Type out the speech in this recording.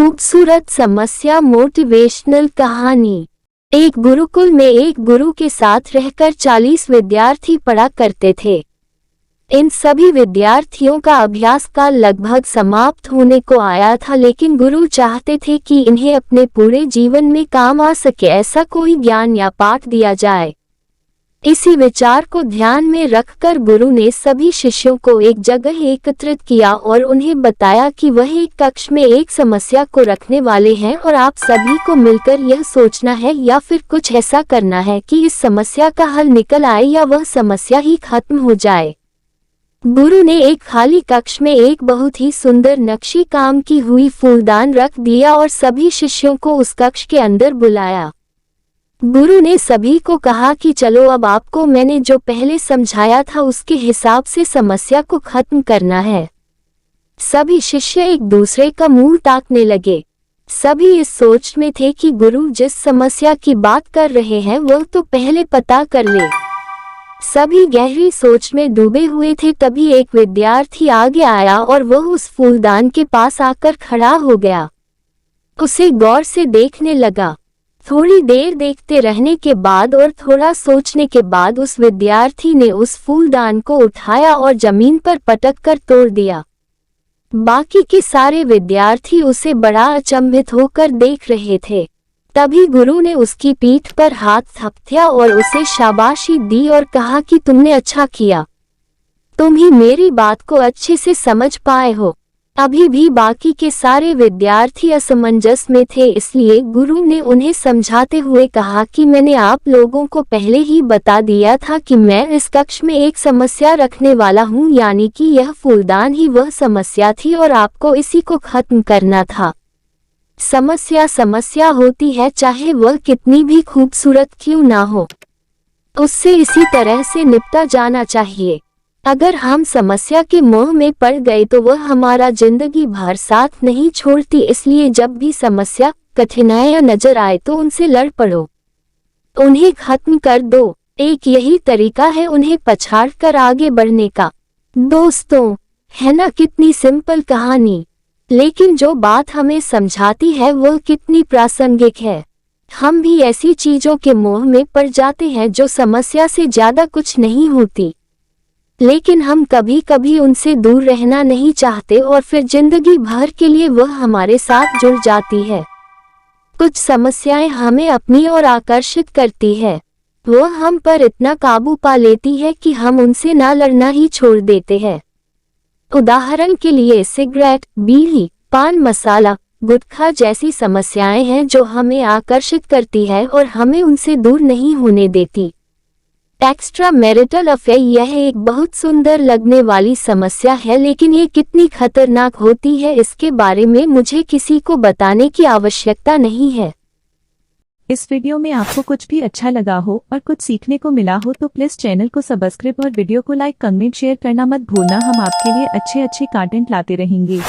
खूबसूरत समस्या मोटिवेशनल कहानी। एक गुरुकुल में एक गुरु के साथ रहकर 40 विद्यार्थी पढ़ा करते थे। इन सभी विद्यार्थियों का अभ्यास काल लगभग समाप्त होने को आया था, लेकिन गुरु चाहते थे कि इन्हें अपने पूरे जीवन में काम आ सके ऐसा कोई ज्ञान या पाठ दिया जाए। इसी विचार को ध्यान में रखकर गुरु ने सभी शिष्यों को एक जगह एकत्रित किया और उन्हें बताया कि वह एक कक्ष में एक समस्या को रखने वाले हैं और आप सभी को मिलकर यह सोचना है या फिर कुछ ऐसा करना है कि इस समस्या का हल निकल आए या वह समस्या ही खत्म हो जाए। गुरु ने एक खाली कक्ष में एक बहुत ही सुंदर नक्शी काम की हुई फूलदान रख दिया और सभी शिष्यों को उस कक्ष के अंदर बुलाया। गुरु ने सभी को कहा कि चलो अब आपको मैंने जो पहले समझाया था उसके हिसाब से समस्या को खत्म करना है। सभी शिष्य एक दूसरे का मुंह ताकने लगे। सभी इस सोच में थे कि गुरु जिस समस्या की बात कर रहे हैं वह तो पहले पता कर ले। सभी गहरी सोच में डूबे हुए थे। तभी एक विद्यार्थी आगे आया और वह उस फूलदान के पास आकर खड़ा हो गया। उसे गौर से देखने लगा। थोड़ी देर देखते रहने के बाद और थोड़ा सोचने के बाद उस विद्यार्थी ने उस फूलदान को उठाया और जमीन पर पटक कर तोड़ दिया। बाकी के सारे विद्यार्थी उसे बड़ा अचंभित होकर देख रहे थे। तभी गुरु ने उसकी पीठ पर हाथ थपथाया और उसे शाबाशी दी और कहा कि तुमने अच्छा किया, तुम ही मेरी बात को अच्छे से समझ पाए हो। अभी भी बाकी के सारे विद्यार्थी असमंजस में थे, इसलिए गुरु ने उन्हें समझाते हुए कहा कि मैंने आप लोगों को पहले ही बता दिया था कि मैं इस कक्ष में एक समस्या रखने वाला हूँ, यानी कि यह फूलदान ही वह समस्या थी और आपको इसी को खत्म करना था। समस्या होती है, चाहे वह कितनी भी खूबसूरत क्यों ना हो, उससे इसी तरह से निपटा जाना चाहिए। अगर हम समस्या के मोह में पड़ गए तो वह हमारा जिंदगी भर साथ नहीं छोड़ती। इसलिए जब भी समस्या कठिनाइयां नजर आए तो उनसे लड़ पड़ो, उन्हें खत्म कर दो। एक यही तरीका है उन्हें पछाड़ कर आगे बढ़ने का। दोस्तों, है ना कितनी सिंपल कहानी, लेकिन जो बात हमें समझाती है वह कितनी प्रासंगिक है। हम भी ऐसी चीजों के मोह में पड़ जाते हैं जो समस्या से ज्यादा कुछ नहीं होती, लेकिन हम कभी कभी उनसे दूर रहना नहीं चाहते और फिर जिंदगी भर के लिए वह हमारे साथ जुड़ जाती है। कुछ समस्याएं हमें अपनी ओर आकर्षित करती है, वह हम पर इतना काबू पा लेती है कि हम उनसे ना लड़ना ही छोड़ देते हैं। उदाहरण के लिए सिगरेट, बीड़ी, पान मसाला, गुटखा जैसी समस्याएं हैं जो हमें आकर्षित करती है और हमें उनसे दूर नहीं होने देती। एक्स्ट्रा मैरिटल अफेयर यह एक बहुत सुंदर लगने वाली समस्या है, लेकिन ये कितनी खतरनाक होती है इसके बारे में मुझे किसी को बताने की आवश्यकता नहीं है। इस वीडियो में आपको कुछ भी अच्छा लगा हो और कुछ सीखने को मिला हो तो प्लीज चैनल को सब्सक्राइब और वीडियो को लाइक, कमेंट, शेयर करना मत भूलना। हम आपके लिए अच्छे कंटेंट लाते रहेंगे।